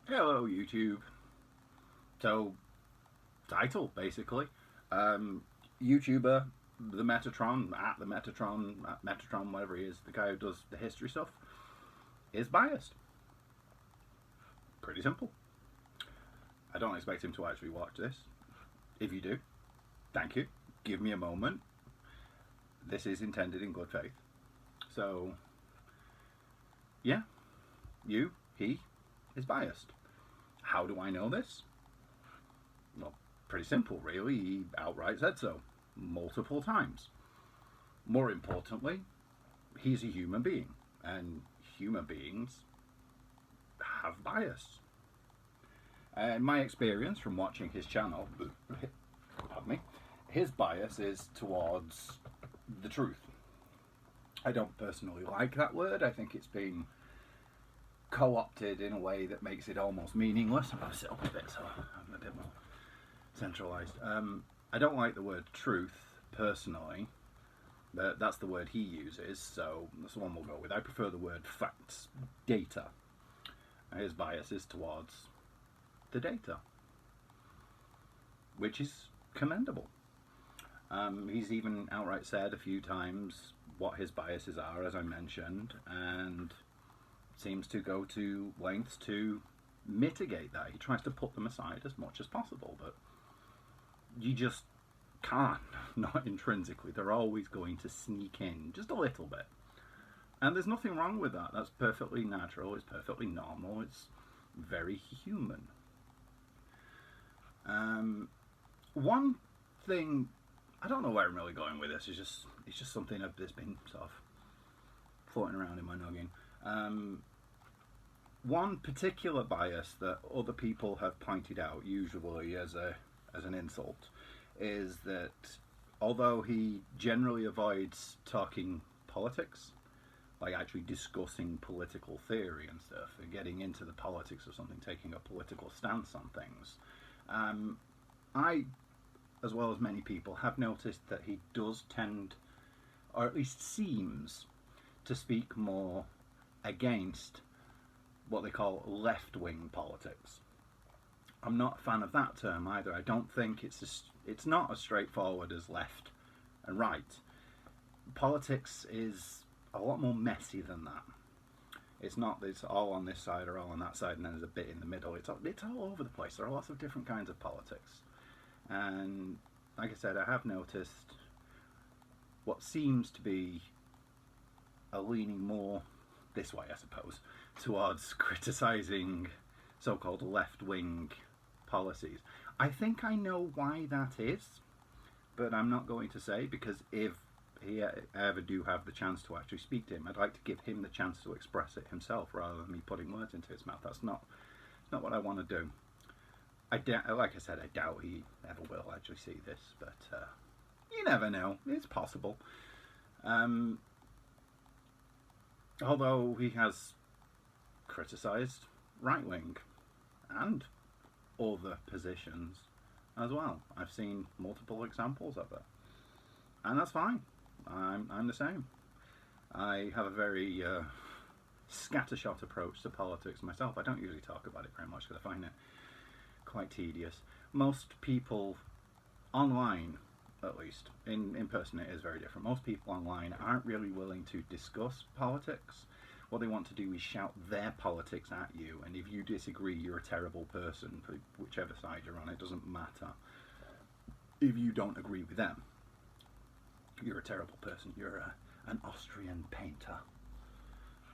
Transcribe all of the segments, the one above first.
Hello, YouTube. So, title basically. YouTuber, the Metatron, Metatron, whatever he is, the guy who does the history stuff, is biased. Pretty simple. I don't expect him to actually watch this. If you do, thank you. Give me a moment. This is intended in good faith. So, yeah, he is biased. How do I know this? Well, pretty simple, really. He outright said so multiple times. More importantly, he's a human being, and human beings have bias. In my experience from watching his channel, pardon me, his bias is towards the truth. I don't personally like that word. I think it's been co-opted in a way that makes it almost meaningless. I'm going to sit up a bit so I'm a bit more centralised. I don't like the word truth personally, but that's the word he uses, so that's the one we'll go with. I prefer the word facts, data. His bias is towards the data, which is commendable. He's even outright said a few times what his biases are, as I mentioned, and seems to go to lengths to mitigate that. He tries to put them aside as much as possible, but you just can't, not intrinsically. They're always going to sneak in just a little bit. And there's nothing wrong with that. That's perfectly natural, it's perfectly normal, it's very human. One thing, I don't know where I'm really going with this, it's just something that's been sort of floating around in my noggin. One particular bias that other people have pointed out, usually as an insult, is that although he generally avoids talking politics, like actually discussing political theory and stuff, and getting into the politics of something, taking a political stance on things, I, as well as many people, have noticed that he does tend, or at least seems, to speak more against what they call left-wing politics. I'm not a fan of that term either. I don't think it's not as straightforward as left and right. Politics is a lot more messy than that. It's not that it's all on this side or all on that side and then there's a bit in the middle. It's all over the place. There are lots of different kinds of politics. And like I said, I have noticed what seems to be a leaning more this way, I suppose, towards criticising so-called left-wing policies. I think I know why that is, but I'm not going to say, because if he ever do have the chance to actually speak to him, I'd like to give him the chance to express it himself rather than me putting words into his mouth. That's not what I want to do. Like I said, I doubt he ever will actually see this, but you never know. It's possible. Although he has criticised right-wing and other positions as well. I've seen multiple examples of it, and that's fine. I'm the same. I have a very scattershot approach to politics myself. I don't usually talk about it very much because I find it quite tedious. Most people online, at least, in person it is very different. Most people online aren't really willing to discuss politics. What they want to do is shout their politics at you, and if you disagree, you're a terrible person, for whichever side you're on. It doesn't matter. If you don't agree with them, you're a terrible person. You're an Austrian painter.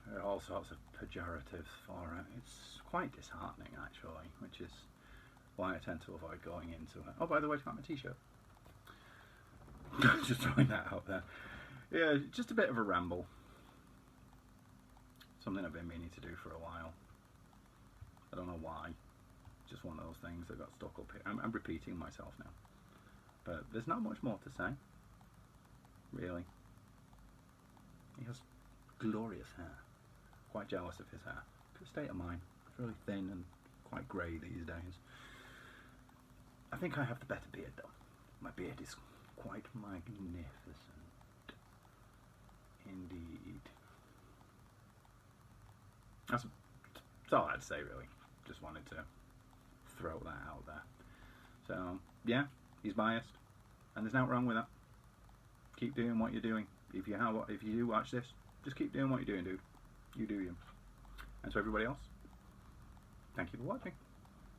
There are all sorts of pejoratives for it. It's quite disheartening, actually, which is why I tend to avoid going into it. Oh, by the way, I got my t-shirt. Just throwing that out there. Yeah, just a bit of a ramble. Something I've been meaning to do for a while. I don't know why. Just one of those things that got stuck up here. I'm repeating myself now. But there's not much more to say. Really. He has glorious hair. Quite jealous of his hair. Good state of mind. It's really thin and quite grey these days. I think I have the better beard though. My beard is quite magnificent. Indeed. That's all I'd say, really. just wanted to throw that out there. So yeah, he's biased, and there's nothing wrong with that. Keep doing what you're doing. If you do watch this, just keep doing what you're doing, dude. You do you. And to everybody else, thank you for watching.